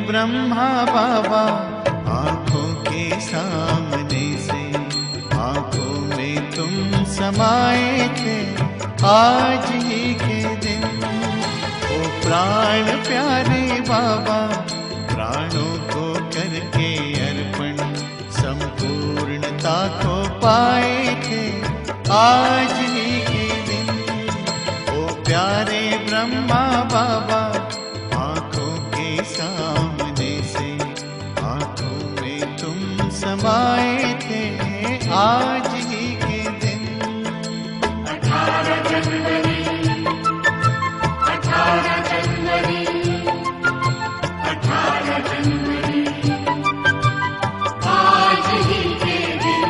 ब्रह्मा बाबा आंखों के सामने से आंखों में तुम समाए थे आज ही के दिन। ओ प्राण प्यारे बाबा प्राणों को करके अर्पण संपूर्णता को पाए थे आज ही के दिन। ओ प्यारे ब्रह्मा बाबा आंखों के सामने से आंखों में तुम समाए थे आज ही के दिन। 18 जनवरी 18 जनवरी 18 जनवरी आज ही के दिन।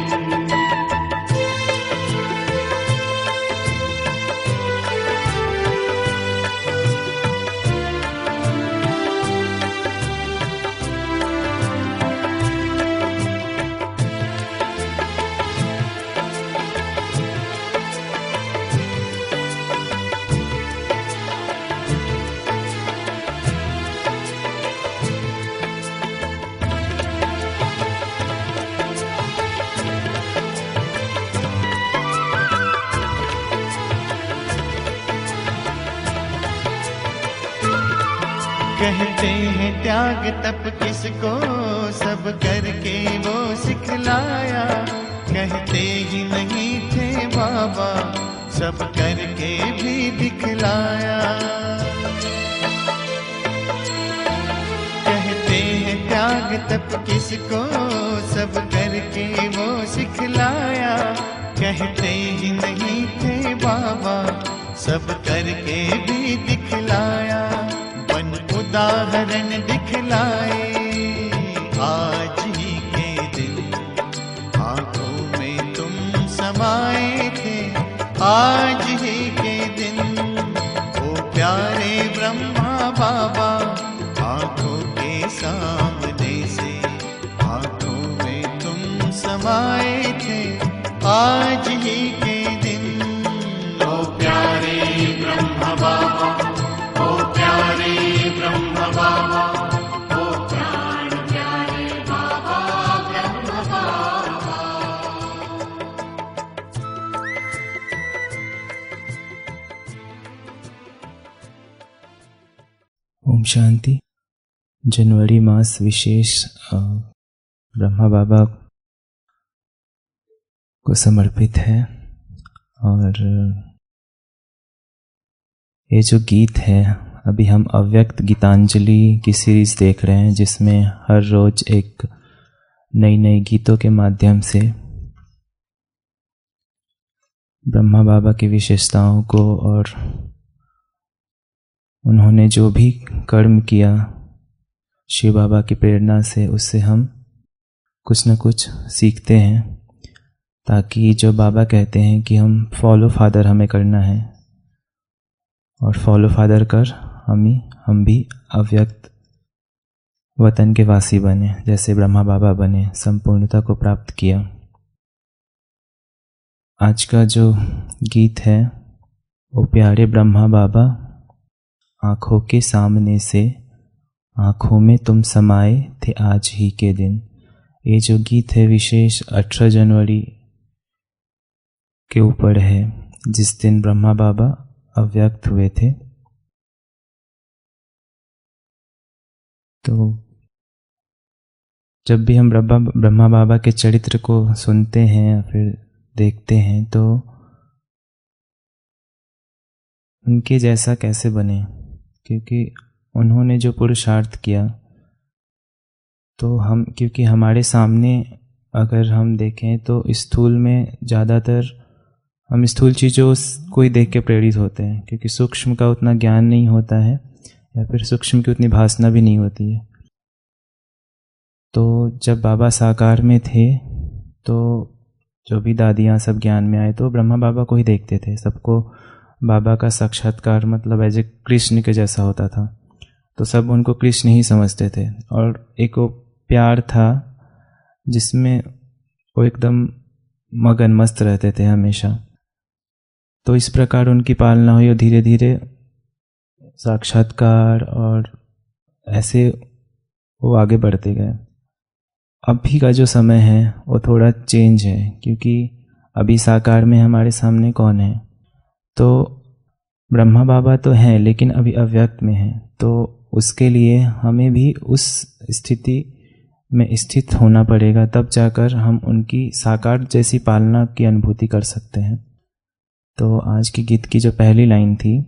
कहते हैं त्याग तप किसको सब करके वो सिखलाया। कहते ही नहीं थे बाबा सब करके भी दिखलाया। कहते हैं त्याग तप किसको सब करके वो सिखलाया। कहते ही नहीं थे बाबा सब करके भी दिखलाया। उदाहरण दिखलाए आज ही के दिन आंखों में तुम समाए थे आज ही के दिन। ओ प्यारे ब्रह्मा बाबा आंखों के सामने से आंखों में तुम समाए थे आज ही के दिन। ओ प्यारे ब्रह्मा बाबा ब्रह्म बाबा ओ प्राण प्यारे बाबा ब्रह्म बाबा। ओम शांति। जनवरी मास विशेष ब्रह्मा बाबा को समर्पित है। और ये जो गीत है, अभी हम अव्यक्त गीतांजलि की सीरीज देख रहे हैं, जिसमें हर रोज एक नई नई गीतों के माध्यम से ब्रह्मा बाबा की विशेषताओं को और उन्होंने जो भी कर्म किया शिव बाबा की प्रेरणा से, उससे हम कुछ न कुछ सीखते हैं, ताकि जो बाबा कहते हैं कि हम फॉलो फादर हमें करना है और फॉलो फादर कर हम भी अव्यक्त वतन के वासी बने, जैसे ब्रह्मा बाबा बने, संपूर्णता को प्राप्त किया। आज का जो गीत है वो प्यारे ब्रह्मा बाबा आँखों के सामने से आँखों में तुम समाए थे आज ही के दिन। ये जो गीत है विशेष 18 जनवरी के ऊपर है, जिस दिन ब्रह्मा बाबा अव्यक्त हुए थे। तो जब भी हम ब्रह्मा बाबा के चरित्र को सुनते हैं या फिर देखते हैं, तो उनके जैसा कैसे बने, क्योंकि उन्होंने जो पुरुषार्थ किया, तो क्योंकि हमारे सामने अगर हम देखें तो स्थूल में ज़्यादातर हम स्थूल चीज़ों को ही देख के प्रेरित होते हैं, क्योंकि सूक्ष्म का उतना ज्ञान नहीं होता है या फिर सूक्ष्म की उतनी भासना भी नहीं होती है। तो जब बाबा साकार में थे तो जो भी दादियाँ सब ज्ञान में आए तो ब्रह्मा बाबा को ही देखते थे। सबको बाबा का साक्षात्कार मतलब एज ए कृष्ण के जैसा होता था, तो सब उनको कृष्ण ही समझते थे। और एक वो प्यार था जिसमें वो एकदम मगन मस्त रहते थे हमेशा। तो इस प्रकार उनकी पालना हुई और धीरे धीरे साक्षात्कार और ऐसे वो आगे बढ़ते गए। अभी का जो समय है वो थोड़ा चेंज है, क्योंकि अभी साकार में हमारे सामने कौन है? तो ब्रह्मा बाबा तो हैं, लेकिन अभी अव्यक्त में हैं। तो उसके लिए हमें भी उस स्थिति में स्थित होना पड़ेगा, तब जाकर हम उनकी साकार जैसी पालना की अनुभूति कर सकते हैं। तो आज की गीत की जो पहली लाइन थी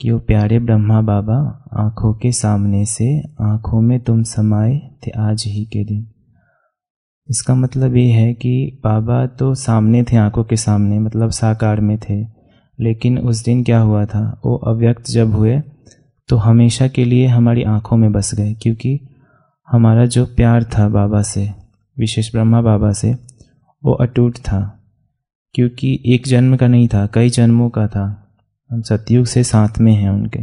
कि वो प्यारे ब्रह्मा बाबा आँखों के सामने से आँखों में तुम समाए थे आज ही के दिन। इसका मतलब ये है कि बाबा तो सामने थे, आँखों के सामने मतलब साकार में थे, लेकिन उस दिन क्या हुआ था, वो अव्यक्त जब हुए तो हमेशा के लिए हमारी आँखों में बस गए। क्योंकि हमारा जो प्यार था बाबा से, विशेष ब्रह्मा बाबा से, वो अटूट था। क्योंकि एक जन्म का नहीं था, कई जन्मों का था। हम सतयुग से साथ में हैं उनके।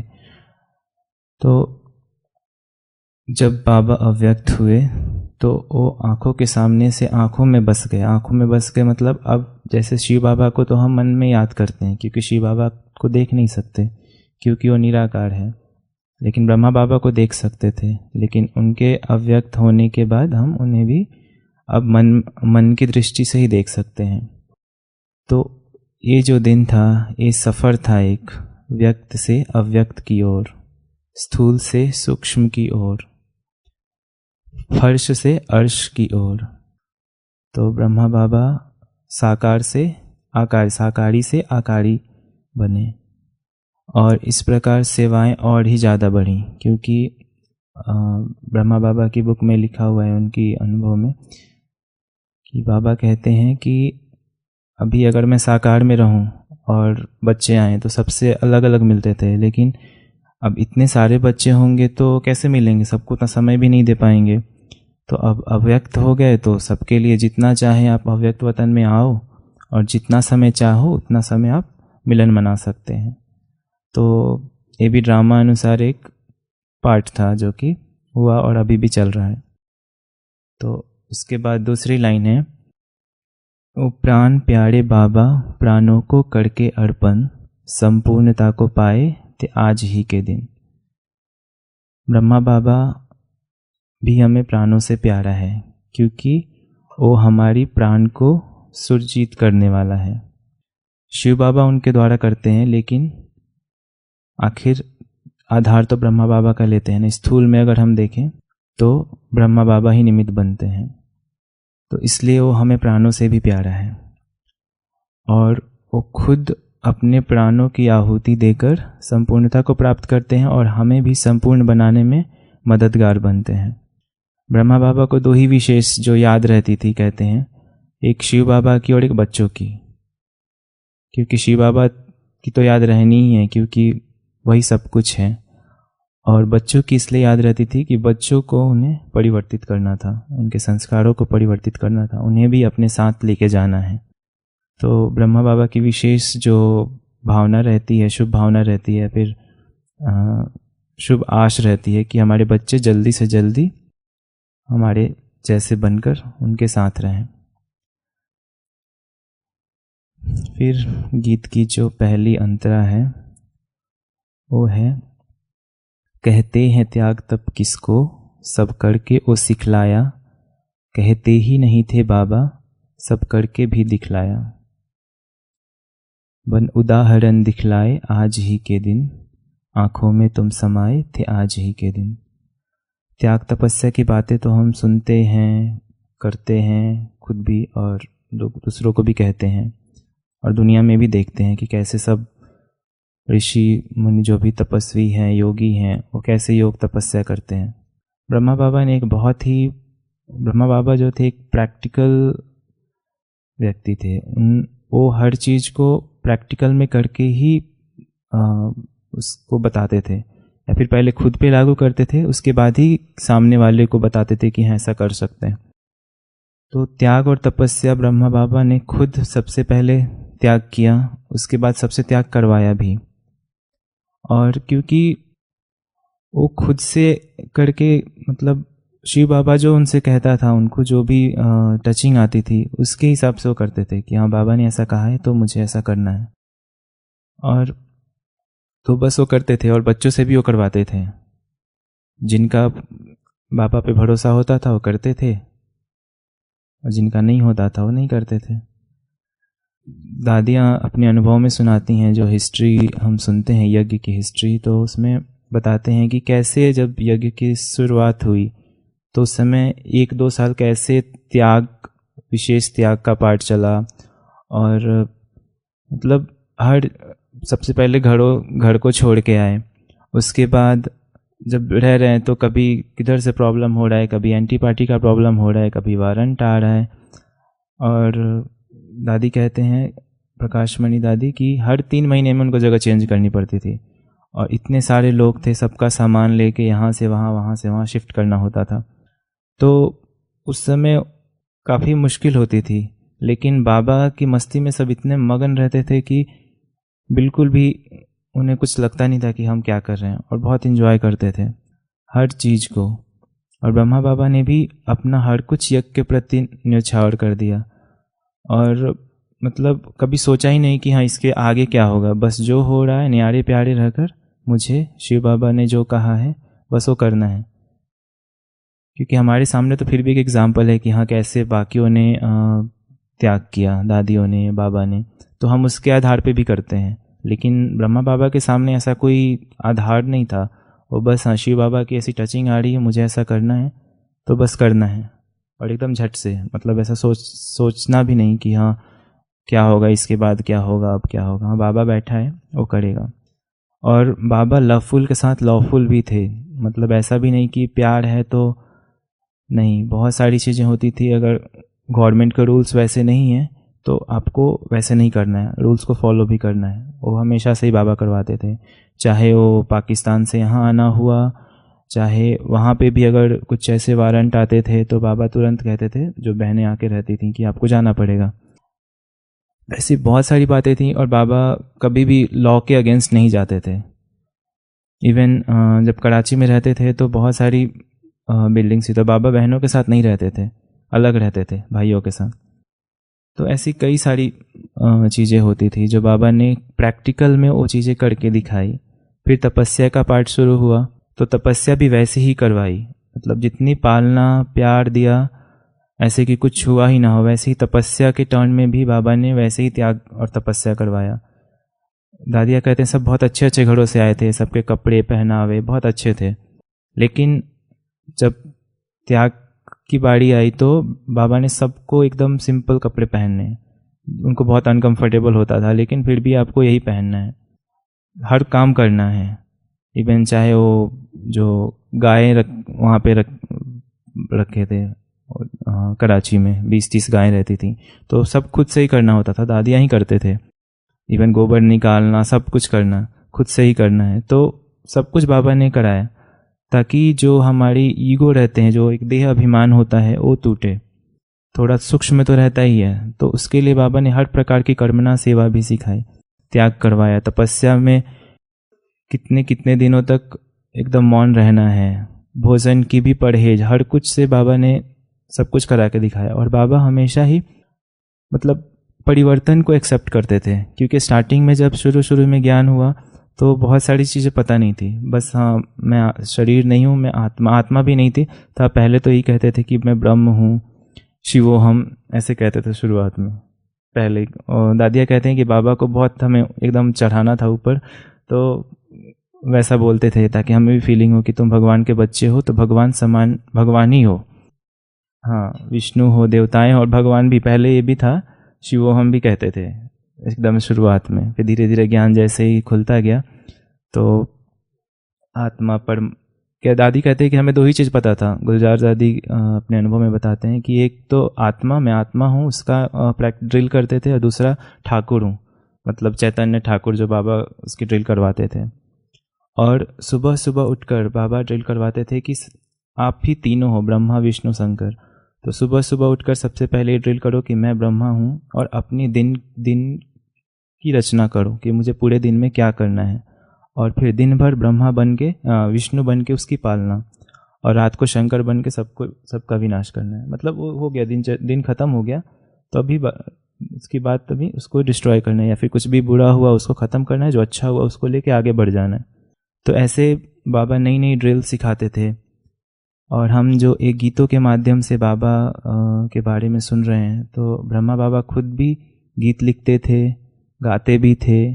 तो जब बाबा अव्यक्त हुए तो वो आँखों के सामने से आँखों में बस गए। आँखों में बस गए मतलब अब जैसे शिव बाबा को तो हम मन में याद करते हैं, क्योंकि शिव बाबा को देख नहीं सकते क्योंकि वो निराकार है, लेकिन ब्रह्मा बाबा को देख सकते थे। लेकिन उनके अव्यक्त होने के बाद हम उन्हें भी अब मन की दृष्टि से ही देख सकते हैं। तो ये जो दिन था, ये सफ़र था एक व्यक्त से अव्यक्त की ओर, स्थूल से सूक्ष्म की ओर, फर्श से अर्श की ओर। तो ब्रह्मा बाबा साकार से आकार, साकारी से आकारी बने और इस प्रकार सेवाएं और ही ज़्यादा बढ़ी। क्योंकि ब्रह्मा बाबा की बुक में लिखा हुआ है, उनकी अनुभव में, कि बाबा कहते हैं कि अभी अगर मैं साकार में रहूं और बच्चे आएँ तो सबसे अलग अलग मिलते थे, लेकिन अब इतने सारे बच्चे होंगे तो कैसे मिलेंगे, सबको तो समय भी नहीं दे पाएंगे। तो अब अव्यक्त हो गए तो सबके लिए जितना चाहे आप अव्यक्त वतन में आओ और जितना समय चाहो उतना समय आप मिलन मना सकते हैं। तो ये भी ड्रामा अनुसार एक पार्ट था जो कि हुआ और अभी भी चल रहा है। तो उसके बाद दूसरी लाइन है, ओ प्राण प्यारे बाबा प्राणों को करके अर्पण, संपूर्णता को पाए थे आज ही के दिन। ब्रह्मा बाबा भी हमें प्राणों से प्यारा है, क्योंकि वो हमारी प्राण को सुरजीत करने वाला है। शिव बाबा उनके द्वारा करते हैं, लेकिन आखिर आधार तो ब्रह्मा बाबा का लेते हैं। स्थूल में अगर हम देखें तो ब्रह्मा बाबा ही निमित्त बनते हैं। तो इसलिए वो हमें प्राणों से भी प्यारा है और वो खुद अपने प्राणों की आहुति देकर संपूर्णता को प्राप्त करते हैं और हमें भी संपूर्ण बनाने में मददगार बनते हैं। ब्रह्मा बाबा को दो ही विशेष जो याद रहती थी, कहते हैं, एक शिव बाबा की और एक बच्चों की। क्योंकि शिव बाबा की तो याद रहनी ही है क्योंकि वही सब कुछ है, और बच्चों की इसलिए याद रहती थी कि बच्चों को उन्हें परिवर्तित करना था, उनके संस्कारों को परिवर्तित करना था, उन्हें भी अपने साथ लेके जाना है। तो ब्रह्मा बाबा की विशेष जो भावना रहती है, शुभ भावना रहती है, फिर शुभ आश रहती है कि हमारे बच्चे जल्दी से जल्दी हमारे जैसे बनकर उनके साथ रहें। फिर गीत की जो पहली अंतरा है वो है, कहते हैं त्याग तप किसको, सब करके वो सिखलाया, कहते ही नहीं थे बाबा, सब करके भी दिखलाया। बन उदाहरण दिखलाए आज ही के दिन, आँखों में तुम समाए थे आज ही के दिन। त्याग तपस्या की बातें तो हम सुनते हैं, करते हैं खुद भी, और लोग दूसरों को भी कहते हैं, और दुनिया में भी देखते हैं कि कैसे सब ऋषि मुनि जो भी तपस्वी हैं, योगी हैं, वो कैसे योग तपस्या करते हैं। ब्रह्मा बाबा ने ब्रह्मा बाबा जो थे एक प्रैक्टिकल व्यक्ति थे। वो हर चीज़ को प्रैक्टिकल में करके ही उसको बताते थे, या फिर पहले खुद पे लागू करते थे, उसके बाद ही सामने वाले को बताते थे कि हाँ ऐसा कर सकते हैं। तो त्याग और तपस्या ब्रह्मा बाबा ने खुद सबसे पहले त्याग किया, उसके बाद सबसे त्याग करवाया भी। और क्योंकि वो खुद से करके, मतलब शिव बाबा जो उनसे कहता था, उनको जो भी टचिंग आती थी उसके हिसाब से वो करते थे कि हाँ बाबा ने ऐसा कहा है तो मुझे ऐसा करना है। और तो बस वो करते थे और बच्चों से भी वो करवाते थे। जिनका बाबा पे भरोसा होता था वो करते थे और जिनका नहीं होता था वो नहीं करते थे। दादियाँ अपने अनुभव में सुनाती हैं, जो हिस्ट्री हम सुनते हैं यज्ञ की हिस्ट्री, तो उसमें बताते हैं कि कैसे जब यज्ञ की शुरुआत हुई तो उस समय 1-2 साल कैसे त्याग, विशेष त्याग का पाठ चला। और मतलब हर सबसे पहले घर को छोड़ के आए, उसके बाद जब रह रहे हैं तो कभी किधर से प्रॉब्लम हो रहा है, कभी एंटी पार्टी का प्रॉब्लम हो रहा है, कभी वारंट आ रहा है। और दादी कहते हैं, प्रकाशमणि दादी, कि हर 3 महीने में उनको जगह चेंज करनी पड़ती थी और इतने सारे लोग थे, सबका सामान लेके यहाँ से वहाँ, वहाँ से वहाँ शिफ्ट करना होता था। तो उस समय काफ़ी मुश्किल होती थी, लेकिन बाबा की मस्ती में सब इतने मगन रहते थे कि बिल्कुल भी उन्हें कुछ लगता नहीं था कि हम क्या कर रहे हैं, और बहुत इन्जॉय करते थे हर चीज़ को। और ब्रह्मा बाबा ने भी अपना हर कुछ यज्ञ के प्रति न्यौछावर कर दिया और मतलब कभी सोचा ही नहीं कि हाँ इसके आगे क्या होगा। बस जो हो रहा है न्यारे प्यारे रहकर मुझे शिव बाबा ने जो कहा है बस वो करना है। क्योंकि हमारे सामने तो फिर भी एक एग्जाम्पल है कि हाँ कैसे बाकियों ने त्याग किया, दादियों ने, बाबा ने, तो हम उसके आधार पे भी करते हैं। लेकिन ब्रह्मा बाबा के सामने ऐसा कोई आधार नहीं था, वो बस हाँ शिव बाबा की ऐसी टचिंग आ रही है, मुझे ऐसा करना है तो बस करना है, और एकदम झट से, मतलब ऐसा सोचना भी नहीं कि हाँ क्या होगा इसके बाद, क्या होगा, अब क्या होगा। हाँ बाबा बैठा है वो करेगा। और बाबा लवफुल के साथ लॉफुल भी थे, मतलब ऐसा भी नहीं कि प्यार है तो नहीं, बहुत सारी चीज़ें होती थी। अगर गवर्नमेंट के रूल्स वैसे नहीं हैं तो आपको वैसे नहीं करना है, रूल्स को फॉलो भी करना है। वो हमेशा से ही बाबा करवाते थे, चाहे वो पाकिस्तान से यहाँ आना हुआ, चाहे वहाँ पे भी अगर कुछ ऐसे वारंट आते थे तो बाबा तुरंत कहते थे, जो बहनें आके रहती थी, कि आपको जाना पड़ेगा। ऐसी बहुत सारी बातें थी और बाबा कभी भी लॉ के अगेंस्ट नहीं जाते थे। इवन जब कराची में रहते थे तो बहुत सारी बिल्डिंग्स थी, तो बाबा बहनों के साथ नहीं रहते थे, अलग रहते थे भाइयों के साथ। तो ऐसी कई सारी चीज़ें होती थी जो बाबा ने प्रैक्टिकल में वो चीज़ें करके दिखाई। फिर तपस्या का पार्ट शुरू हुआ तो तपस्या भी वैसे ही करवाई, मतलब जितनी पालना प्यार दिया, ऐसे कि कुछ हुआ ही ना हो, वैसे ही तपस्या के टर्न में भी बाबा ने वैसे ही त्याग और तपस्या करवाया। दादिया कहते हैं सब बहुत अच्छे अच्छे घरों से आए थे, सबके कपड़े पहनावे बहुत अच्छे थे, लेकिन जब त्याग की बारी आई तो बाबा ने सबको एकदम सिंपल कपड़े पहनने, उनको बहुत अनकंफर्टेबल होता था, लेकिन फिर भी आपको यही पहनना है, हर काम करना है। इवन चाहे वो जो गायें वहाँ पे रखे थे कराची में 20-30 गायें रहती थी, तो सब खुद से ही करना होता था, दादियाँ ही करते थे। इवन गोबर निकालना, सब कुछ करना खुद से ही करना है। तो सब कुछ बाबा ने कराया ताकि जो हमारी ईगो रहते हैं, जो एक देह अभिमान होता है, वो टूटे। थोड़ा सूक्ष्म तो रहता ही है, तो उसके लिए बाबा ने हर प्रकार की कर्मणा सेवा भी सिखाई, त्याग करवाया। तपस्या में कितने कितने दिनों तक एकदम मौन रहना है, भोजन की भी परहेज, हर कुछ से बाबा ने सब कुछ करा के दिखाया। और बाबा हमेशा ही मतलब परिवर्तन को एक्सेप्ट करते थे, क्योंकि स्टार्टिंग में जब शुरू में ज्ञान हुआ तो बहुत सारी चीज़ें पता नहीं थी, बस हाँ मैं शरीर नहीं हूँ, मैं आत्मा भी नहीं थी। तो पहले तो यही कहते थे कि मैं ब्रह्म हूँ, शिवोहम, ऐसे कहते थे शुरुआत में पहले। और दादिया कहते हैं कि बाबा को बहुत हमें एकदम चढ़ाना था ऊपर, तो वैसा बोलते थे ताकि हमें भी फीलिंग हो कि तुम भगवान के बच्चे हो तो भगवान समान भगवान ही हो। हाँ, विष्णु हो, देवताएं और भगवान भी, पहले ये भी था, शिवोहम भी कहते थे एकदम शुरुआत में। फिर धीरे धीरे ज्ञान जैसे ही खुलता गया तो आत्मा पर क्या, दादी कहते हैं कि हमें 2 ही चीज़ पता था। गुलजार दादी अपने अनुभव में बताते हैं कि एक तो आत्मा, मैं आत्मा हूँ, उसका ड्रिल करते थे, और दूसरा ठाकुर हूँ, मतलब चैतन्य ठाकुर जो बाबा उसकी ड्रिल करवाते थे। और सुबह सुबह उठकर बाबा ड्रिल करवाते थे कि आप ही तीनों हो, ब्रह्मा विष्णु शंकर। तो सुबह सुबह उठकर सबसे पहले ये ड्रिल करो कि मैं ब्रह्मा हूँ, और अपनी दिन की रचना करो कि मुझे पूरे दिन में क्या करना है, और फिर दिन भर ब्रह्मा बन के विष्णु बन के उसकी पालना, और रात को शंकर बन के सबका विनाश करना है। मतलब वो हो गया, दिन खत्म हो गया, तो अभी उसकी बात तभी उसको डिस्ट्रॉय करना है, या फिर कुछ भी बुरा हुआ उसको ख़त्म करना है, जो अच्छा हुआ उसको लेके आगे बढ़ जाना है। तो ऐसे बाबा नई नई ड्रिल सिखाते थे। और हम जो एक गीतों के माध्यम से बाबा के बारे में सुन रहे हैं, तो ब्रह्मा बाबा खुद भी गीत लिखते थे, गाते भी थे,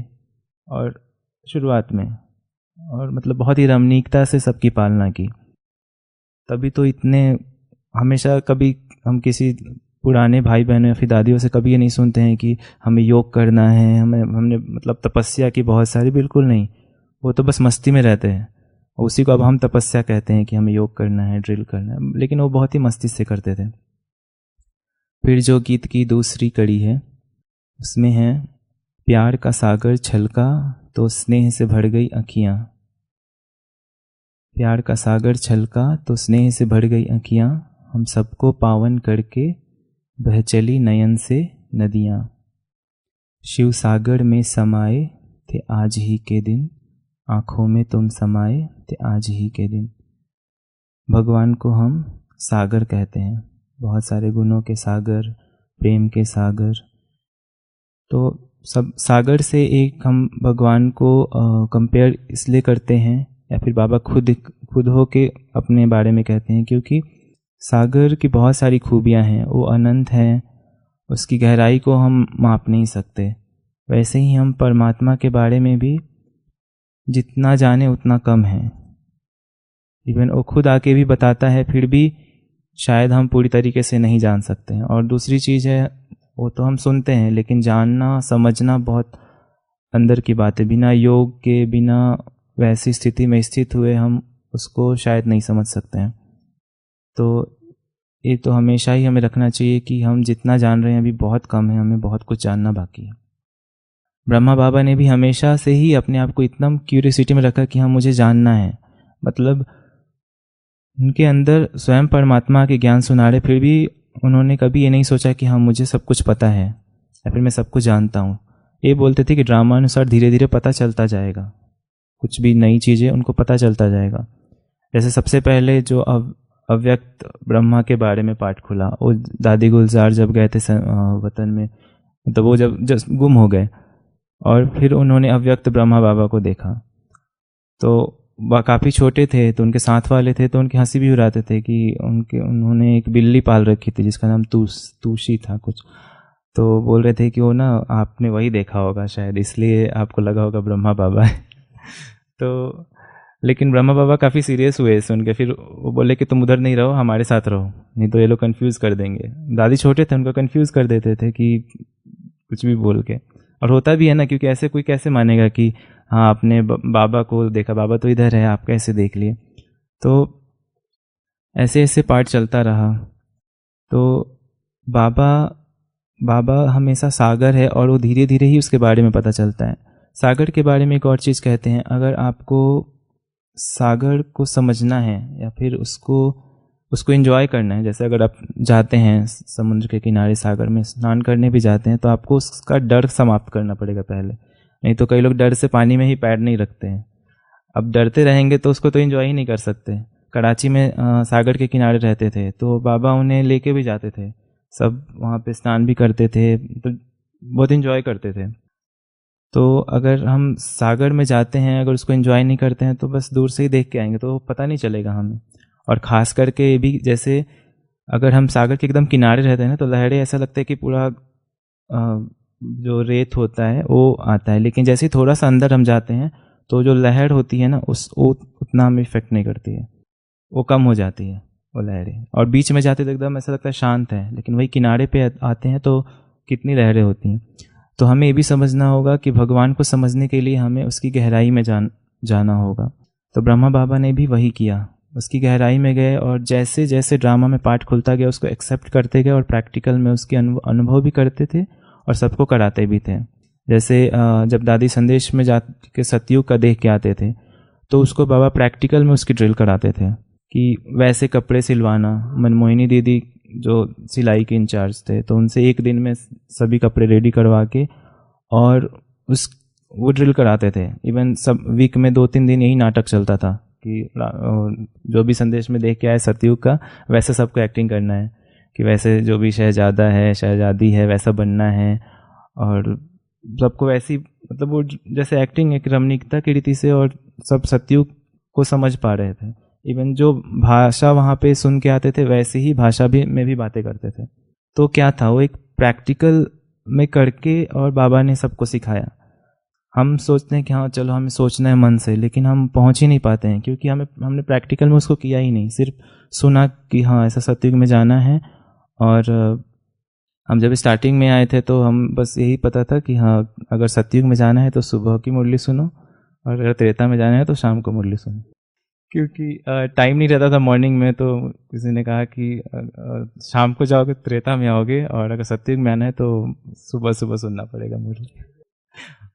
और शुरुआत में, और मतलब बहुत ही रमणीकता से सबकी पालना की। तभी तो इतने हमेशा कभी हम किसी पुराने भाई बहनों या फिर दादियों से कभी ये नहीं सुनते हैं कि हमें योग करना है, हमने मतलब तपस्या की बहुत सारी, बिल्कुल नहीं। वो तो बस मस्ती में रहते हैं, उसी को अब हम तपस्या कहते हैं कि हमें योग करना है, ड्रिल करना है, लेकिन वो बहुत ही मस्ती से करते थे। फिर जो गीत की दूसरी कड़ी है उसमें है, प्यार का सागर छलका तो स्नेह से भर गई अखियाँ। प्यार का सागर छलका तो स्नेह से भर गई अखियाँ, हम सबको पावन करके बह चली नयन से नदियाँ। शिव सागर में समाए थे आज ही के दिन, आँखों में तुम समाए थे आज ही के दिन। भगवान को हम सागर कहते हैं, बहुत सारे गुणों के सागर, प्रेम के सागर। तो सब सागर से एक हम भगवान को कंपेयर इसलिए करते हैं, या फिर बाबा खुद हो के अपने बारे में कहते हैं, क्योंकि सागर की बहुत सारी खूबियां हैं, वो अनंत हैं, उसकी गहराई को हम माप नहीं सकते। वैसे ही हम परमात्मा के बारे में भी जितना जाने उतना कम है। इवन वो खुद आके भी बताता है, फिर भी शायद हम पूरी तरीके से नहीं जान सकते हैं। और दूसरी चीज़ है, वो तो हम सुनते हैं, लेकिन जानना समझना बहुत अंदर की बात है। बिना योग के, बिना वैसी स्थिति में स्थित हुए हम उसको शायद नहीं समझ सकते हैं। तो ये तो हमेशा ही हमें रखना चाहिए कि हम जितना जान रहे हैं अभी बहुत कम है, हमें बहुत कुछ जानना बाकी है। ब्रह्मा बाबा ने भी हमेशा से ही अपने आप को इतना क्यूरियोसिटी में रखा कि हाँ मुझे जानना है। मतलब उनके अंदर स्वयं परमात्मा के ज्ञान सुनारे, फिर भी उन्होंने कभी ये नहीं सोचा कि हाँ मुझे सब कुछ पता है या फिर मैं सब कुछ जानता हूँ। ये बोलते थे कि ड्रामानुसार धीरे धीरे पता चलता जाएगा, कुछ भी नई चीज़ें उनको पता चलता जाएगा। जैसे सबसे पहले जो अव्यक्त ब्रह्मा के बारे में पाठ खुला, वो दादी गुलजार जब गए थे वतन में, तो वो जब गुम हो गए और फिर उन्होंने अव्यक्त ब्रह्मा बाबा को देखा, तो वह काफ़ी छोटे थे, तो उनके साथ वाले थे तो उनकी हंसी भी उड़ाते थे कि उन्होंने एक बिल्ली पाल रखी थी जिसका नाम तूशी था कुछ। तो बोल रहे थे कि वो ना आपने वही देखा होगा शायद, इसलिए आपको लगा होगा ब्रह्मा बाबा है। तो लेकिन ब्रह्मा बाबा काफ़ी सीरियस हुए सुन के, फिर वो बोले कि तुम उधर नहीं रहो, हमारे साथ रहो, नहीं तो ये लोग कंफ्यूज कर देंगे। दादी छोटे थे, उनको कंफ्यूज कर देते थे कि कुछ भी बोल के। और होता भी है ना, क्योंकि ऐसे कोई कैसे मानेगा कि हाँ आपने बाबा को देखा, बाबा तो इधर है, आप कैसे देख लिए। तो ऐसे ऐसे पार्ट चलता रहा। तो बाबा हमेशा सागर है, और वो धीरे धीरे ही उसके बारे में पता चलता है। सागर के बारे में एक और चीज़ कहते हैं, अगर आपको सागर को समझना है या फिर उसको एंजॉय करना है, जैसे अगर आप जाते हैं समुद्र के किनारे सागर में स्नान करने भी जाते हैं, तो आपको उसका डर समाप्त करना पड़ेगा पहले। नहीं तो कई लोग डर से पानी में ही पैर नहीं रखते हैं। अब डरते रहेंगे तो उसको तो एंजॉय ही नहीं कर सकते। कराची में सागर के किनारे रहते थे, तो बाबा उन्हें लेके भी जाते थे, सब वहाँ पे स्नान भी करते थे, तो बहुत एंजॉय करते थे। तो अगर हम सागर में जाते हैं, अगर उसको एंजॉय नहीं करते हैं, तो बस दूर से ही देख के आएंगे, तो पता नहीं चलेगा हमें। और ख़ास करके ये भी, जैसे अगर हम सागर के एकदम किनारे रहते हैं ना, तो लहरें ऐसा लगता है कि पूरा जो रेत होता है वो आता है, लेकिन जैसे ही थोड़ा सा अंदर हम जाते हैं तो जो लहर होती है ना, वो उतना हमें इफेक्ट नहीं करती है, वो कम हो जाती है वो लहरें। और बीच में जाते तो एकदम ऐसा लगता है शांत है, लेकिन वही किनारे पे आते हैं तो कितनी लहरें होती हैं। तो हमें ये भी समझना होगा कि भगवान को समझने के लिए हमें उसकी गहराई में जाना होगा। तो ब्रह्मा बाबा ने भी वही किया, उसकी गहराई में गए, और जैसे जैसे ड्रामा में पार्ट खुलता गया उसको एक्सेप्ट करते गए, और प्रैक्टिकल में उसके अनुभव भी करते थे और सबको कराते भी थे। जैसे जब दादी संदेश में जाके सतयुग का देख के आते थे, तो उसको बाबा प्रैक्टिकल में उसकी ड्रिल कराते थे कि वैसे कपड़े सिलवाना, मनमोहिनी दीदी जो सिलाई के इंचार्ज थे, तो उनसे एक दिन में सभी कपड़े रेडी करवा के और वो ड्रिल कराते थे। इवन सब वीक में 2-3 दिन यही नाटक चलता था कि जो भी संदेश में देख के आए सतयुग का, वैसे सबको एक्टिंग करना है, कि वैसे जो भी शहजादा है शहजादी है वैसा बनना है, और सबको वैसी मतलब वो जैसे एक्टिंग एक रमणीकता की रीति से, और सब सतयुग को समझ पा रहे थे। इवन जो भाषा वहाँ पे सुन के आते थे वैसे ही भाषा भी में भी बातें करते थे। तो क्या था, वो एक प्रैक्टिकल में करके और बाबा ने सबको सिखाया। हम सोचते हैं कि हाँ चलो हमें सोचना है मन से, लेकिन हम पहुँच ही नहीं पाते हैं, क्योंकि हमने प्रैक्टिकल में उसको किया ही नहीं, सिर्फ सुना कि हाँ ऐसा सतयुग में जाना है। और हम जब स्टार्टिंग में आए थे तो हम बस यही पता था कि हाँ अगर सतयुग में जाना है तो सुबह की मुरली सुनो, और अगर त्रेता में जाना है तो शाम को मुरली सुनो, क्योंकि टाइम नहीं रहता था मॉर्निंग में। तो किसी ने कहा कि शाम को जाओगे त्रेता में आओगे, और अगर सतयुग में आना है तो सुबह सुबह सुनना पड़ेगा मुरली,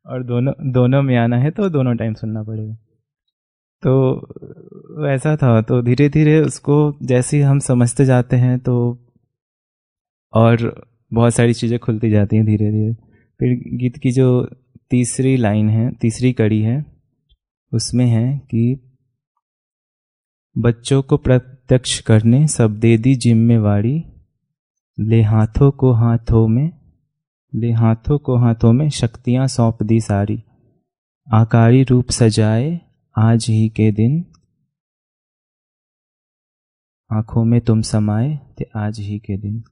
और दोनों में आना है तो दोनों टाइम सुनना पड़ेगा। तो ऐसा था। तो धीरे धीरे उसको जैसे हम समझते जाते हैं तो और बहुत सारी चीज़ें खुलती जाती हैं धीरे धीरे। फिर गीत की जो तीसरी लाइन है, तीसरी कड़ी है, उसमें है कि बच्चों को प्रत्यक्ष करने सब दे दी जिम्मेवारी, ले हाथों को हाथों में शक्तियां सौंप दी सारी, आकारी रूप सजाए आज ही के दिन, आंखों में तुम समाए थे आज ही के दिन।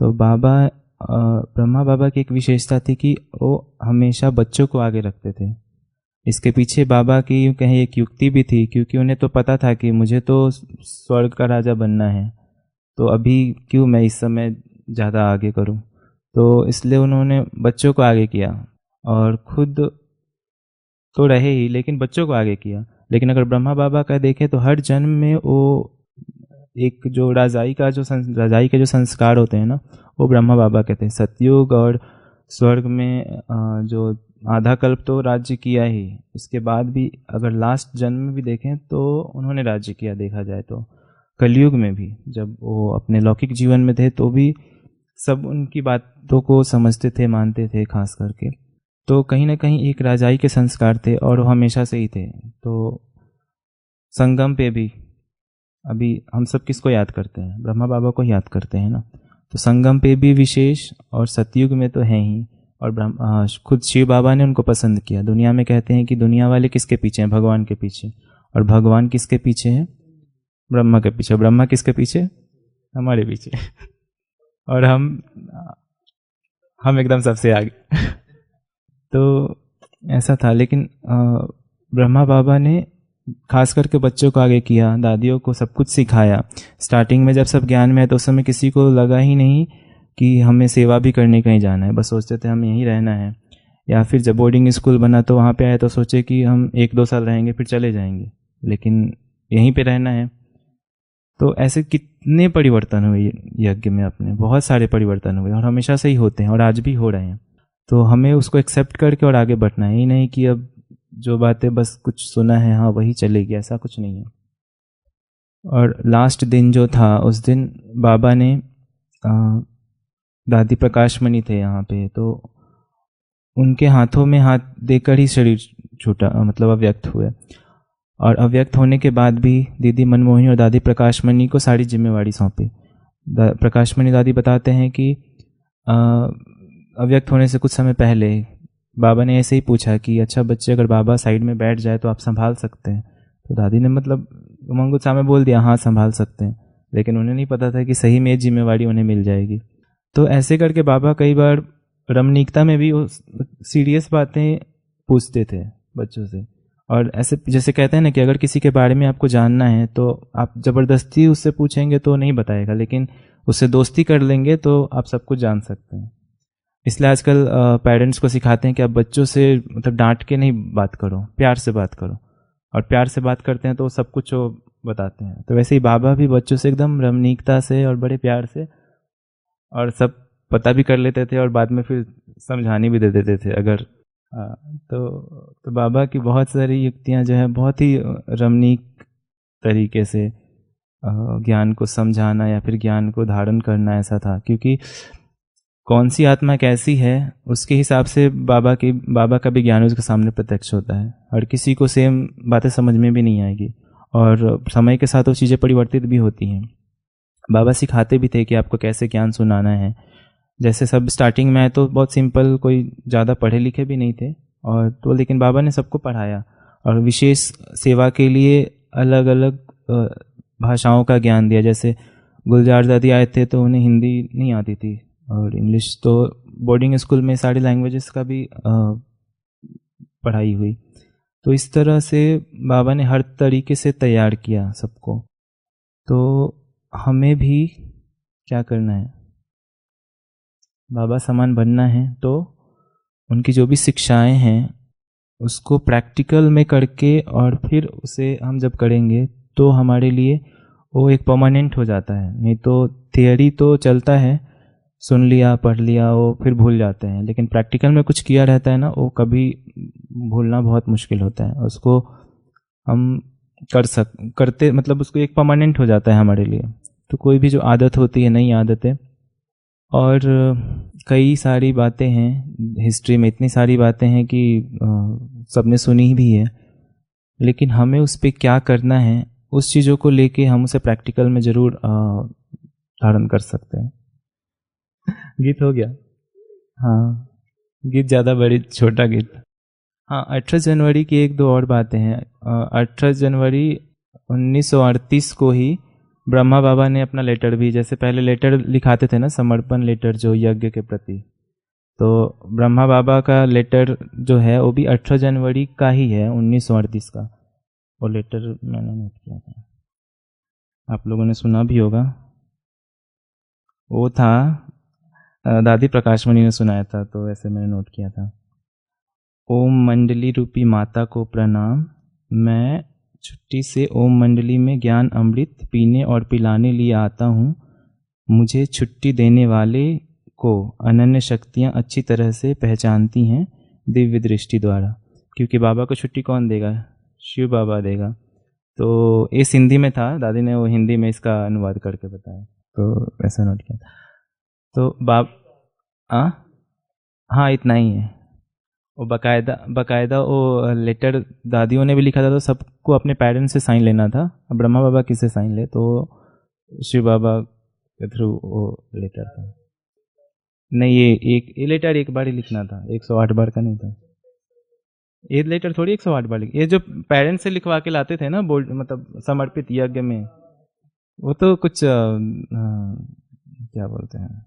तो ब्रह्मा बाबा की एक विशेषता थी कि वो हमेशा बच्चों को आगे रखते थे। इसके पीछे बाबा की यूँ कहें एक युक्ति भी थी, क्योंकि उन्हें तो पता था कि मुझे तो स्वर्ग का राजा बनना है, तो अभी क्यों मैं इस समय ज़्यादा आगे करूं। तो इसलिए उन्होंने बच्चों को आगे किया, और खुद तो रहे ही लेकिन बच्चों को आगे किया। लेकिन अगर ब्रह्मा बाबा का देखें तो हर जन्म में वो एक जो राजाई के जो संस्कार होते हैं ना, वो ब्रह्मा बाबा के थे। सतयुग और स्वर्ग में जो आधा कल्प तो राज्य किया ही, इसके बाद भी अगर लास्ट जन्म में भी देखें तो उन्होंने राज्य किया। देखा जाए तो कलयुग में भी जब वो अपने लौकिक जीवन में थे तो भी सब उनकी बातों को समझते थे, मानते थे खास करके। तो कहीं ना कहीं एक राजाई के संस्कार थे और वो हमेशा से ही थे। तो संगम पे भी अभी हम सब किसको याद करते हैं? ब्रह्मा बाबा को याद करते हैं ना। तो संगम पे भी विशेष, और सतयुग में तो है ही। और खुद शिव बाबा ने उनको पसंद किया। दुनिया में कहते हैं कि दुनिया वाले किसके पीछे हैं? भगवान के पीछे। और भगवान किसके पीछे हैं? ब्रह्मा के पीछे। ब्रह्मा किसके पीछे? हमारे पीछे। और हम एकदम सबसे आगे। तो ऐसा था। लेकिन ब्रह्मा बाबा ने खास करके बच्चों को आगे किया, दादियों को सब कुछ सिखाया। स्टार्टिंग में जब सब ज्ञान में है तो उस समय किसी को लगा ही नहीं कि हमें सेवा भी करने कहीं जाना है, बस सोचते थे हमें यहीं रहना है। या फिर जब बोर्डिंग स्कूल बना तो वहाँ पे आए तो सोचे कि हम 1-2 साल रहेंगे फिर चले जाएंगे, लेकिन यहीं पे रहना है। तो ऐसे कितने परिवर्तन हुए यज्ञ में अपने, बहुत सारे परिवर्तन हुए और हमेशा से ही होते हैं और आज भी हो रहे हैं। तो हमें उसको एक्सेप्ट करके और आगे बढ़ना है, ही नहीं कि अब जो बातें बस कुछ सुना है हाँ वही चलेगी, ऐसा कुछ नहीं है। और लास्ट दिन जो था उस दिन बाबा ने दादी प्रकाश मणि थे यहाँ पे, तो उनके हाथों में हाथ देकर ही शरीर छूटा, मतलब अव्यक्त हुए। और अव्यक्त होने के बाद भी दीदी मनमोहिनी और दादी प्रकाश मणि को सारी जिम्मेवारी सौंपी। प्रकाश मणि दादी बताते हैं कि अव्यक्त होने से कुछ समय पहले बाबा ने ऐसे ही पूछा कि अच्छा बच्चे अगर बाबा साइड में बैठ जाए तो आप संभाल सकते हैं? तो दादी ने मतलब उमंग उत्साह में बोल दिया हाँ संभाल सकते हैं, लेकिन उन्हें नहीं पता था कि सही में जिम्मेवारी उन्हें मिल जाएगी। तो ऐसे करके बाबा कई बार रमणीकता में भी सीरियस बातें पूछते थे बच्चों से। और ऐसे जैसे कहते हैं ना कि अगर किसी के बारे में आपको जानना है तो आप ज़बरदस्ती उससे पूछेंगे तो नहीं बताएगा, लेकिन उससे दोस्ती कर लेंगे तो आप सब कुछ जान सकते हैं। इसलिए आजकल पेरेंट्स को सिखाते हैं कि आप बच्चों से मतलब डांट के नहीं बात करो, प्यार से बात करो। और प्यार से बात करते हैं तो सब कुछ वो बताते हैं। तो वैसे ही बाबा भी बच्चों से एकदम रमणीकता से और बड़े प्यार से और सब पता भी कर लेते थे और बाद में फिर समझाने भी दे देते थे अगर तो बाबा की बहुत सारी युक्तियाँ जो है बहुत ही रमणीक तरीके से ज्ञान को समझाना या फिर ज्ञान को धारण करना ऐसा था, क्योंकि कौन सी आत्मा कैसी है उसके हिसाब से बाबा का भी ज्ञान उसके सामने प्रत्यक्ष होता है। हर किसी को सेम बातें समझ में भी नहीं आएगी और समय के साथ वो चीज़ें परिवर्तित भी होती हैं। बाबा सिखाते भी थे कि आपको कैसे ज्ञान सुनाना है। जैसे सब स्टार्टिंग में आए तो बहुत सिंपल, कोई ज़्यादा पढ़े लिखे भी नहीं थे और तो लेकिन बाबा ने सबको पढ़ाया और विशेष सेवा के लिए अलग अलग भाषाओं का ज्ञान दिया। जैसे गुलजार दादी आए थे तो उन्हें हिंदी नहीं आती थी और इंग्लिश, तो बोर्डिंग स्कूल में सारी लैंग्वेजेस का भी पढ़ाई हुई। तो इस तरह से बाबा ने हर तरीके से तैयार किया सबको। तो हमें भी क्या करना है, बाबा समान बनना है तो उनकी जो भी शिक्षाएं हैं उसको प्रैक्टिकल में करके और फिर उसे हम जब करेंगे तो हमारे लिए वो एक परमानेंट हो जाता है। नहीं तो थियरी तो चलता है, सुन लिया पढ़ लिया वो फिर भूल जाते हैं, लेकिन प्रैक्टिकल में कुछ किया रहता है ना, वो कभी भूलना बहुत मुश्किल होता है। उसको हम करते मतलब उसको एक परमानेंट हो जाता है हमारे लिए। तो कोई भी जो आदत होती है, नई आदतें, और कई सारी बातें हैं हिस्ट्री में, इतनी सारी बातें हैं कि सबने सुनी भी है, लेकिन हमें उस पर क्या करना है उस चीज़ों को लेके हम उसे प्रैक्टिकल में ज़रूर धारण कर सकते हैं। गीत हो गया? हाँ, गीत ज़्यादा बड़ी छोटा गीत। हाँ, 18 जनवरी की एक दो और बातें हैं। 18 जनवरी 1938 को ही ब्रह्मा बाबा ने अपना लेटर भी, जैसे पहले लेटर लिखाते थे ना, समर्पण लेटर जो यज्ञ के प्रति, तो ब्रह्मा बाबा का लेटर जो है वो भी 18 जनवरी का ही है, 1938 का। वो लेटर मैंने नोट किया था, आप लोगों ने सुना भी होगा। वो था दादी प्रकाशमणि ने सुनाया था, तो ऐसे मैंने नोट किया था। ओम मंडली रूपी माता को प्रणाम, मैं छुट्टी से ओम मंडली में ज्ञान अमृत पीने और पिलाने लिए आता हूँ। मुझे छुट्टी देने वाले को अनन्य शक्तियाँ अच्छी तरह से पहचानती हैं दिव्य दृष्टि द्वारा, क्योंकि बाबा को छुट्टी कौन देगा? शिव बाबा देगा। तो इस हिंदी में था, दादी ने वो हिंदी में इसका अनुवाद करके बताया, तो ऐसा नोट किया। तो हाँ इतना ही है। वो बकायदा वो लेटर दादियों ने भी लिखा था, तो सबको अपने पेरेंट्स से साइन लेना था। अब ब्रह्मा बाबा किससे साइन ले, तो शिव बाबा के थ्रू वो लेटर था। नहीं, ये लेटर एक बार ही लिखना था, 108 बार का नहीं था। ये लेटर थोड़ी 108 बार ये जो पेरेंट्स से लिखवा के लाते थे ना, बोल्ड मतलब समर्पित यज्ञ में, वो तो कुछ क्या बोलते हैं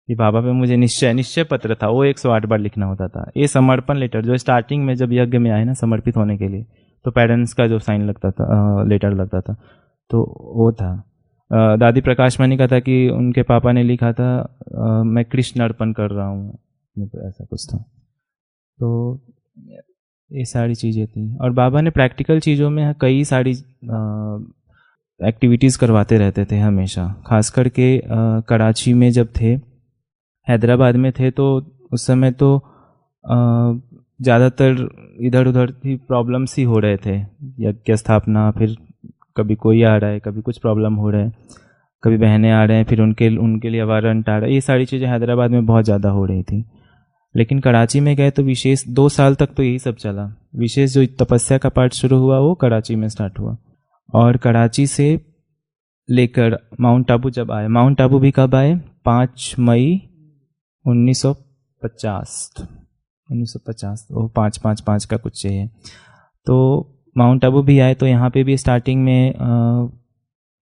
कि बाबा पे मुझे निश्चय पत्र था, वो 108 बार लिखना होता था। ये समर्पण लेटर जो स्टार्टिंग में जब यज्ञ में आए ना समर्पित होने के लिए, तो पेरेंट्स का जो साइन लगता था, लेटर लगता था, तो वो था। दादी प्रकाशमणि का था कि उनके पापा ने लिखा था मैं कृष्ण अर्पण कर रहा हूँ, तो ऐसा कुछ था। तो ये सारी चीज़ें थी। और बाबा ने प्रैक्टिकल चीज़ों में कई सारी एक्टिविटीज़ करवाते रहते थे हमेशा, खास करके कराची में जब थे, हैदराबाद में थे तो उस समय तो ज़्यादातर इधर उधर ही प्रॉब्लम्स ही हो रहे थे, यज्ञ स्थापना, फिर कभी कोई आ रहा है, कभी कुछ प्रॉब्लम हो रहा है, कभी बहनें आ रहे हैं, फिर उनके लिए वारंट आ रहा है। ये सारी चीज़ें हैदराबाद में बहुत ज़्यादा हो रही थी। लेकिन कराची में गए तो विशेष 2 साल तक तो यही सब चला। विशेष जो तपस्या का पार्ट शुरू हुआ वो कराची में स्टार्ट हुआ, और कराची से लेकर माउंट आबू जब आए, माउंट आबू भी कब आए? 5 मई 1950, वो 555 का कुछ है। तो माउंट आबू भी आए, तो यहाँ पे भी स्टार्टिंग में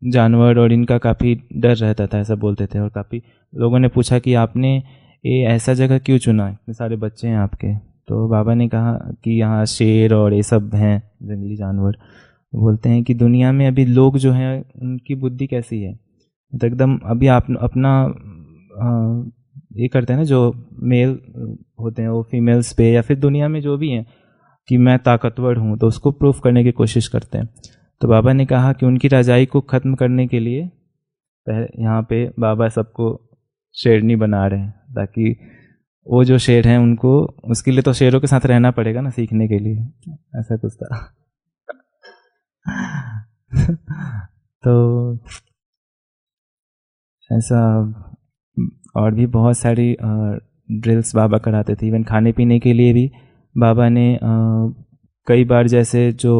जानवर और इनका काफ़ी डर रहता था, ऐसा बोलते थे। और काफ़ी लोगों ने पूछा कि आपने ये ऐसा जगह क्यों चुना, इतने सारे बच्चे हैं आपके? तो बाबा ने कहा कि यहाँ शेर और ये सब हैं जंगली जानवर। बोलते हैं कि दुनिया में अभी लोग जो हैं उनकी बुद्धि कैसी है, तो एकदम अभी आप अपना ये करते हैं ना, जो मेल होते हैं वो फीमेल्स पे, या फिर दुनिया में जो भी हैं कि मैं ताकतवर हूँ, तो उसको प्रूफ करने की कोशिश करते हैं। तो बाबा ने कहा कि उनकी राजाई को ख़त्म करने के लिए यहाँ पे बाबा सबको शेरनी बना रहे हैं, ताकि वो जो शेर हैं उनको, उसके लिए तो शेरों के साथ रहना पड़ेगा ना सीखने के लिए, ऐसा कुछ था। तो ऐसा और भी बहुत सारी ड्रिल्स बाबा कराते थे। इवन खाने पीने के लिए भी बाबा ने कई बार, जैसे जो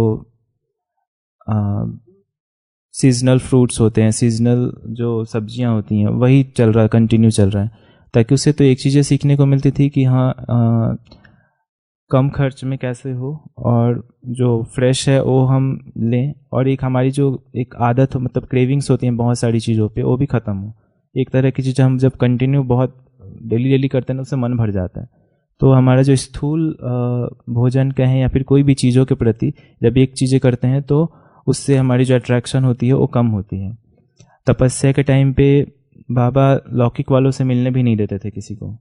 सीजनल फ्रूट्स होते हैं, सीजनल जो सब्जियां होती हैं, वही चल रहा है, कंटिन्यू चल रहा है, ताकि उससे तो एक चीज़ें सीखने को मिलती थी कि हाँ कम खर्च में कैसे हो और जो फ्रेश है वो हम लें, और एक हमारी जो एक आदत हो, मतलब क्रेविंग्स होती हैं बहुत सारी चीज़ों पे, वो भी ख़त्म हो। एक तरह की चीज़ हम जब कंटिन्यू बहुत डेली डेली करते हैं ना, उससे मन भर जाता है। तो हमारा जो स्थूल भोजन कहें या फिर कोई भी चीज़ों के प्रति जब एक चीज़ें करते हैं तो उससे हमारी जो अट्रैक्शन होती है वो कम होती है। तपस्या के टाइम पे बाबा लौकिक वालों से मिलने भी नहीं देते थे किसी को।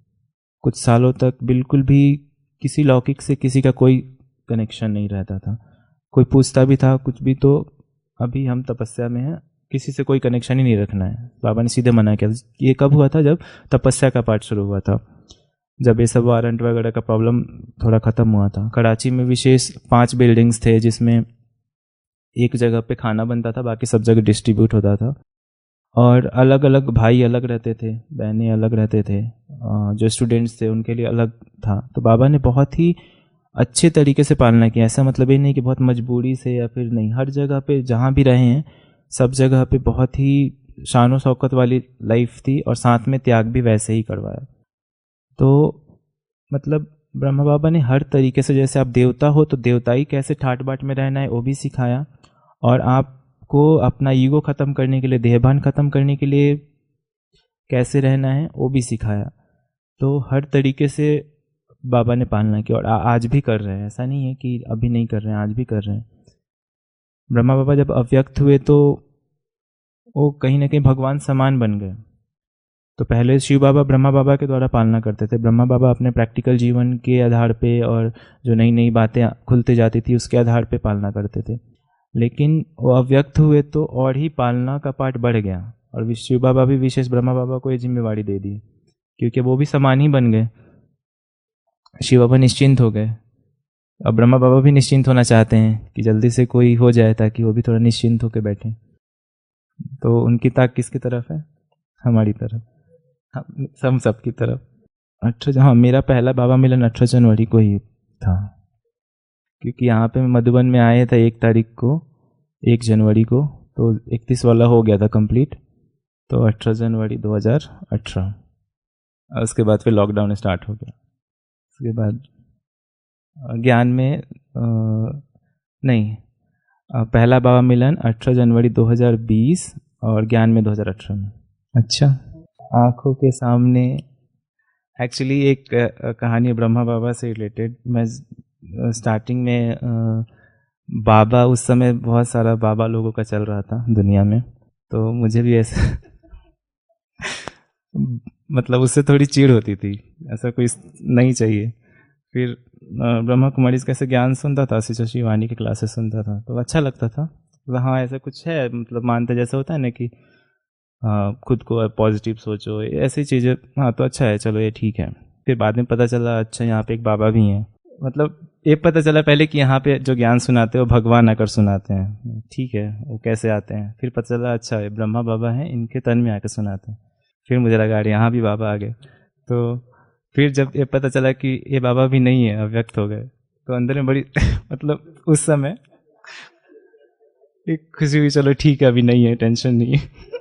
कुछ सालों तक बिल्कुल भी किसी लौकिक से किसी का कोई कनेक्शन नहीं रहता था। कोई पूछता भी था कुछ भी तो अभी हम तपस्या में हैं, किसी से कोई कनेक्शन ही नहीं रखना है। बाबा ने सीधे मना किया। ये कब हुआ था? जब तपस्या का पाठ शुरू हुआ था, जब ये सब वारंट वगैरह का प्रॉब्लम थोड़ा ख़त्म हुआ था। कराची में विशेष 5 बिल्डिंग्स थे जिसमें एक जगह पे खाना बनता था, बाकी सब जगह डिस्ट्रीब्यूट होता था, और अलग अलग भाई अलग रहते थे, बहनें अलग रहते थे, जो स्टूडेंट्स थे उनके लिए अलग था। तो बाबा ने बहुत ही अच्छे तरीके से पालना किया। ऐसा मतलब ये नहीं कि बहुत मजबूरी से या फिर नहीं, हर जगह पे जहाँ भी रहे हैं सब जगह पे बहुत ही शान शौकत वाली लाइफ थी, और साथ में त्याग भी वैसे ही करवाया। तो मतलब ब्रह्मा बाबा ने हर तरीके से, जैसे आप देवता हो तो देवताई कैसे ठाट बाट में रहना है वो भी सिखाया, और आपको अपना ईगो ख़त्म करने के लिए, देहभान ख़त्म करने के लिए कैसे रहना है वो भी सिखाया। तो हर तरीके से बाबा ने पालना की, और आज भी कर रहे हैं। ऐसा नहीं है कि अभी नहीं कर रहे हैं, आज भी कर रहे हैं। ब्रह्मा बाबा जब अव्यक्त हुए तो वो कहीं ना कहीं भगवान समान बन गए। तो पहले शिव बाबा ब्रह्मा बाबा के द्वारा पालना करते थे। ब्रह्मा बाबा अपने प्रैक्टिकल जीवन के आधार पे और जो नई नई बातें खुलते जाती थी उसके आधार पे पालना करते थे। लेकिन वो अव्यक्त हुए तो और ही पालना का पार्ट बढ़ गया, और शिव बाबा भी विशेष ब्रह्मा बाबा को ये जिम्मेवारी दे दी, क्योंकि वो भी समान ही बन गए। शिव बाबा निश्चिंत हो गए। अब ब्रह्मा बाबा भी निश्चिंत होना चाहते हैं कि जल्दी से कोई हो जाए ताकि वो भी थोड़ा निश्चिंत होकर बैठे। तो उनकी ताक किसकी तरफ है? हमारी तरफ, हम सबकी तरफ। 18, हाँ, मेरा पहला बाबा मिलन 18 जनवरी को ही था, क्योंकि यहाँ पे मधुबन में आए थे 1 तारीख को, 1 जनवरी को, तो 31 वाला हो गया था कंप्लीट। तो 18 जनवरी 2018, उसके बाद फिर लॉकडाउन स्टार्ट हो गया। उसके बाद ज्ञान में नहीं, पहला बाबा मिलन 18 जनवरी 2020 और ज्ञान में 2018 में। अच्छा, आँखों के सामने एक्चुअली एक कहानी है ब्रह्मा बाबा से रिलेटेड। मैं स्टार्टिंग में बाबा, उस समय बहुत सारा बाबा लोगों का चल रहा था दुनिया में, तो मुझे भी ऐसा मतलब उससे थोड़ी चिढ़ होती थी, ऐसा कोई नहीं चाहिए। फिर ब्रह्मा कुमारी कैसे ज्ञान सुनता था, शिशु शिवानी की क्लासेस सुनता था, तो अच्छा लगता था। हाँ, ऐसा कुछ है, मतलब मानते जैसा होता है ना कि खुद को पॉजिटिव सोचो, ऐसी चीज़ें। हाँ, तो अच्छा है, चलो ये ठीक है। फिर बाद में पता चला अच्छा यहाँ पे एक बाबा भी हैं। मतलब ये पता चला पहले कि यहाँ पे जो ज्ञान सुनाते हैं वो भगवान आकर सुनाते हैं, ठीक है, वो कैसे आते हैं। फिर पता चला अच्छा ये ब्रह्मा बाबा हैं, इनके तन में आकर सुनाते हैं। फिर मुझे लगा अरे यहाँ भी बाबा आ गए। तो फिर जब ये पता चला कि ये बाबा भी नहीं है, अव्यक्त हो गए, तो अंदर में बड़ी मतलब उस समय एक खुशी हुई, चलो ठीक है अभी नहीं है, टेंशन नहीं है।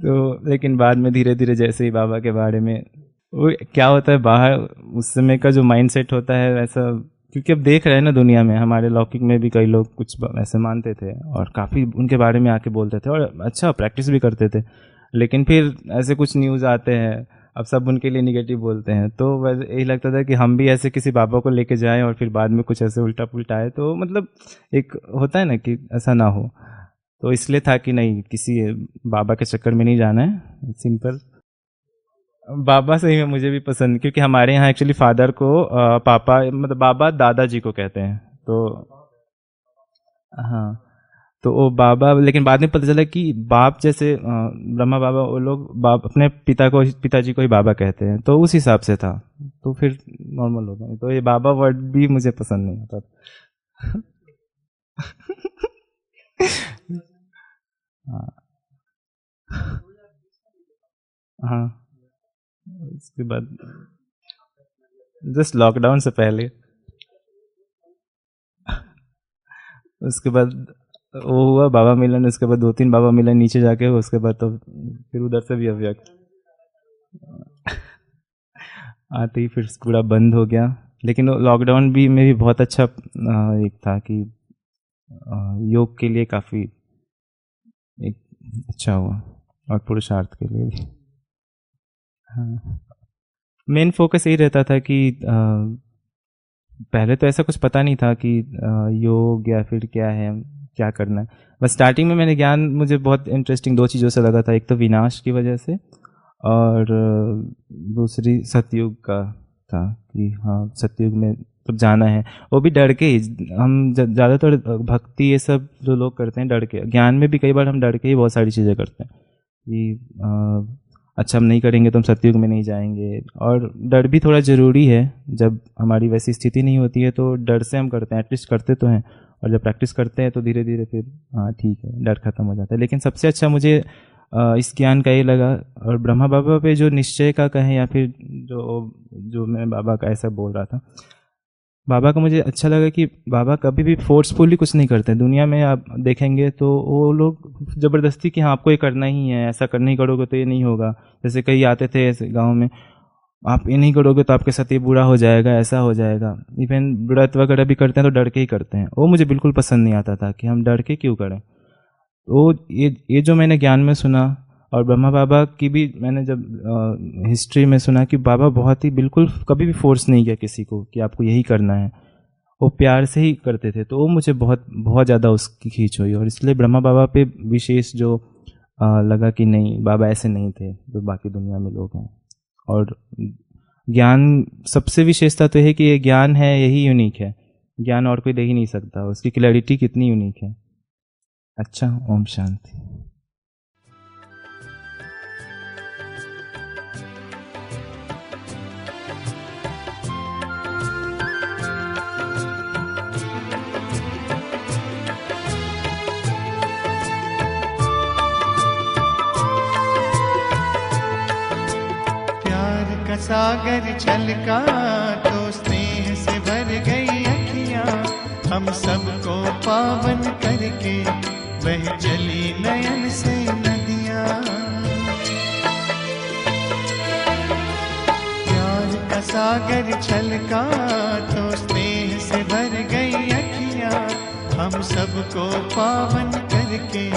तो लेकिन बाद में धीरे धीरे जैसे ही बाबा के बारे में वो क्या होता है बाहर, उस समय का जो माइंडसेट होता है वैसा, क्योंकि अब देख रहे हैं ना दुनिया में, हमारे लौकिक में भी कई लोग कुछ ऐसे मानते थे और काफ़ी उनके बारे में आके बोलते थे और अच्छा प्रैक्टिस भी करते थे। लेकिन फिर ऐसे कुछ न्यूज़ आते हैं, अब सब उनके लिए निगेटिव बोलते हैं, तो वैसे यही लगता था कि हम भी ऐसे किसी बाबा को लेके जाएं और फिर बाद में कुछ ऐसे उल्टा पुल्टा आए, तो मतलब एक होता है ना कि ऐसा ना हो। तो इसलिए था कि नहीं, किसी बाबा के चक्कर में नहीं जाना है, सिंपल बाबा सही में मुझे भी पसंद, क्योंकि हमारे यहाँ एक्चुअली फादर को पापा, मतलब बाबा दादाजी को कहते हैं। तो हाँ, तो वो बाबा, लेकिन बाद में पता चला कि बाप जैसे ब्रह्मा बाबा, वो लोग बाप अपने पिताजी को ही बाबा कहते हैं, तो उस हिसाब से था, तो फिर नॉर्मल हो गया। तो ये बाबा वर्ड भी मुझे पसंद नहीं आता। हाँ, उसके बाद जस्ट लॉकडाउन से पहले, उसके बाद वो हुआ बाबा मिलन, उसके बाद 2-3 बाबा मिलन नीचे जाके, उसके बाद तो फिर उधर से भी अव्यक्त आते ही फिर पूरा बंद हो गया। लेकिन लॉकडाउन भी में भी बहुत अच्छा एक था कि योग के लिए काफ़ी एक अच्छा हुआ और पुरुषार्थ के लिए भी। हाँ, मेन फोकस यही रहता था कि पहले तो ऐसा कुछ पता नहीं था कि योग या फिर क्या है, क्या करना है। बस स्टार्टिंग में मैंने ज्ञान, मुझे बहुत इंटरेस्टिंग 2 चीज़ों से लगा था। एक तो विनाश की वजह से और दूसरी सतयुग का था कि हाँ सतयुग में तो जाना है, वो भी डर के ही। हम ज़्यादातर भक्ति ये सब जो लोग करते हैं डर के, ज्ञान में भी कई बार हम डर के ही बहुत सारी चीज़ें करते हैं कि अच्छा हम नहीं करेंगे तो हम सतयुग में नहीं जाएंगे। और डर भी थोड़ा ज़रूरी है, जब हमारी वैसी स्थिति नहीं होती है तो डर से हम करते हैं, एटलीस्ट करते तो हैं। और जब प्रैक्टिस करते हैं तो धीरे धीरे फिर हाँ ठीक है, डर खत्म हो जाता है। लेकिन सबसे अच्छा मुझे इस ज्ञान का ये लगा, और ब्रह्मा बाबा पे जो निश्चय का कहें या फिर जो मैं बाबा का ऐसा बोल रहा था, बाबा का मुझे अच्छा लगा कि बाबा कभी भी फोर्सफुली कुछ नहीं करते। दुनिया में आप देखेंगे तो वो लोग ज़बरदस्ती कि हाँ आपको ये करना ही है, ऐसा करना ही करोगे तो ये नहीं होगा। जैसे कई आते थे ऐसे गाँव में, आप ये नहीं करोगे तो आपके साथ ये बुरा हो जाएगा, ऐसा हो जाएगा। इवन व्रत वगैरह भी करते हैं तो डर के ही करते हैं। वो मुझे बिल्कुल पसंद नहीं आता था कि हम डर के क्यों करें। तो ये जो मैंने ज्ञान में सुना, और ब्रह्मा बाबा की भी मैंने जब हिस्ट्री में सुना कि बाबा बहुत ही बिल्कुल कभी भी फोर्स नहीं किया किसी को कि आपको यही करना है, वो प्यार से ही करते थे। तो वो मुझे बहुत बहुत ज़्यादा उसकी खींच हुई, और इसलिए ब्रह्मा बाबा पे विशेष जो लगा कि नहीं, बाबा ऐसे नहीं थे जो बाकी दुनिया में लोग हैं। और ज्ञान सबसे विशेषता तो है कि ये ज्ञान है, यही यूनिक है, ज्ञान और कोई दे ही नहीं सकता। उसकी क्लैरिटी कितनी यूनिक है। अच्छा, ओम शांति। सागर छलका तो स्नेह से भर गई अखियां, हम सबको पावन करके बह चली नयन से नदियां। प्यार का सागर छलका तो स्नेह से भर गई अखियां, हम सबको पावन करके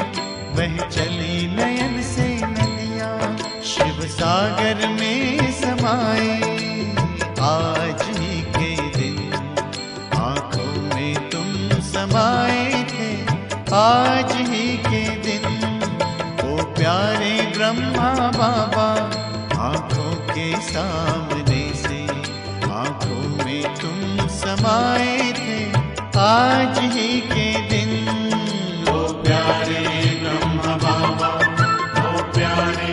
बह चली नयन से नदियां। शिव सागर में समाए आज ही के दिन, आंखों में तुम समाए थे आज ही के दिन। ओ प्यारे ब्रह्मा बाबा, आंखों के सामने से आंखों में तुम समाए थे आज ही के दिन। ओ प्यारे ब्रह्मा बाबा, ओ प्यारे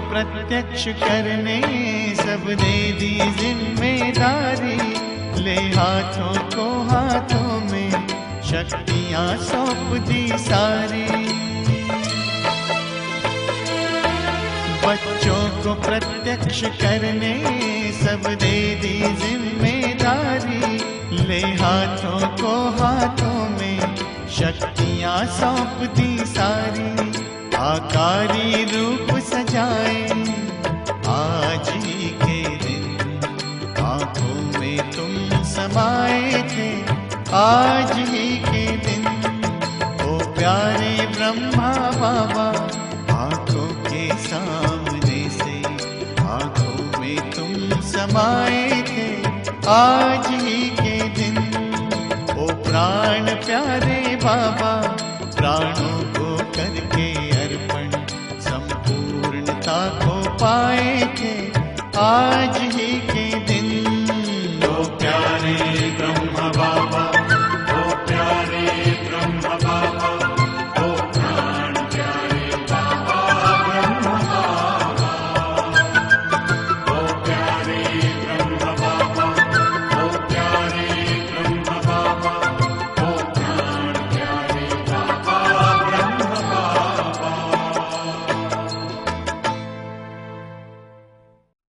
प्रत्यक्ष करने सब दे दी जिम्मेदारी, ले हाथों को हाथों में शक्तियां सौंप दी सारी। बच्चों को प्रत्यक्ष करने सब दे दी जिम्मेदारी, ले हाथों को हाथों में शक्तियां सौंप दी सारी। आकारी रूप सजाए आज ही के दिन, आंखों में तुम समाए थे आज ही के दिन। ओ प्यारे ब्रह्मा समाए थे आज ही के दिन। ओ प्राण प्यारे बाबा, प्राणों को करके अर्पण संपूर्णता को पाए थे आज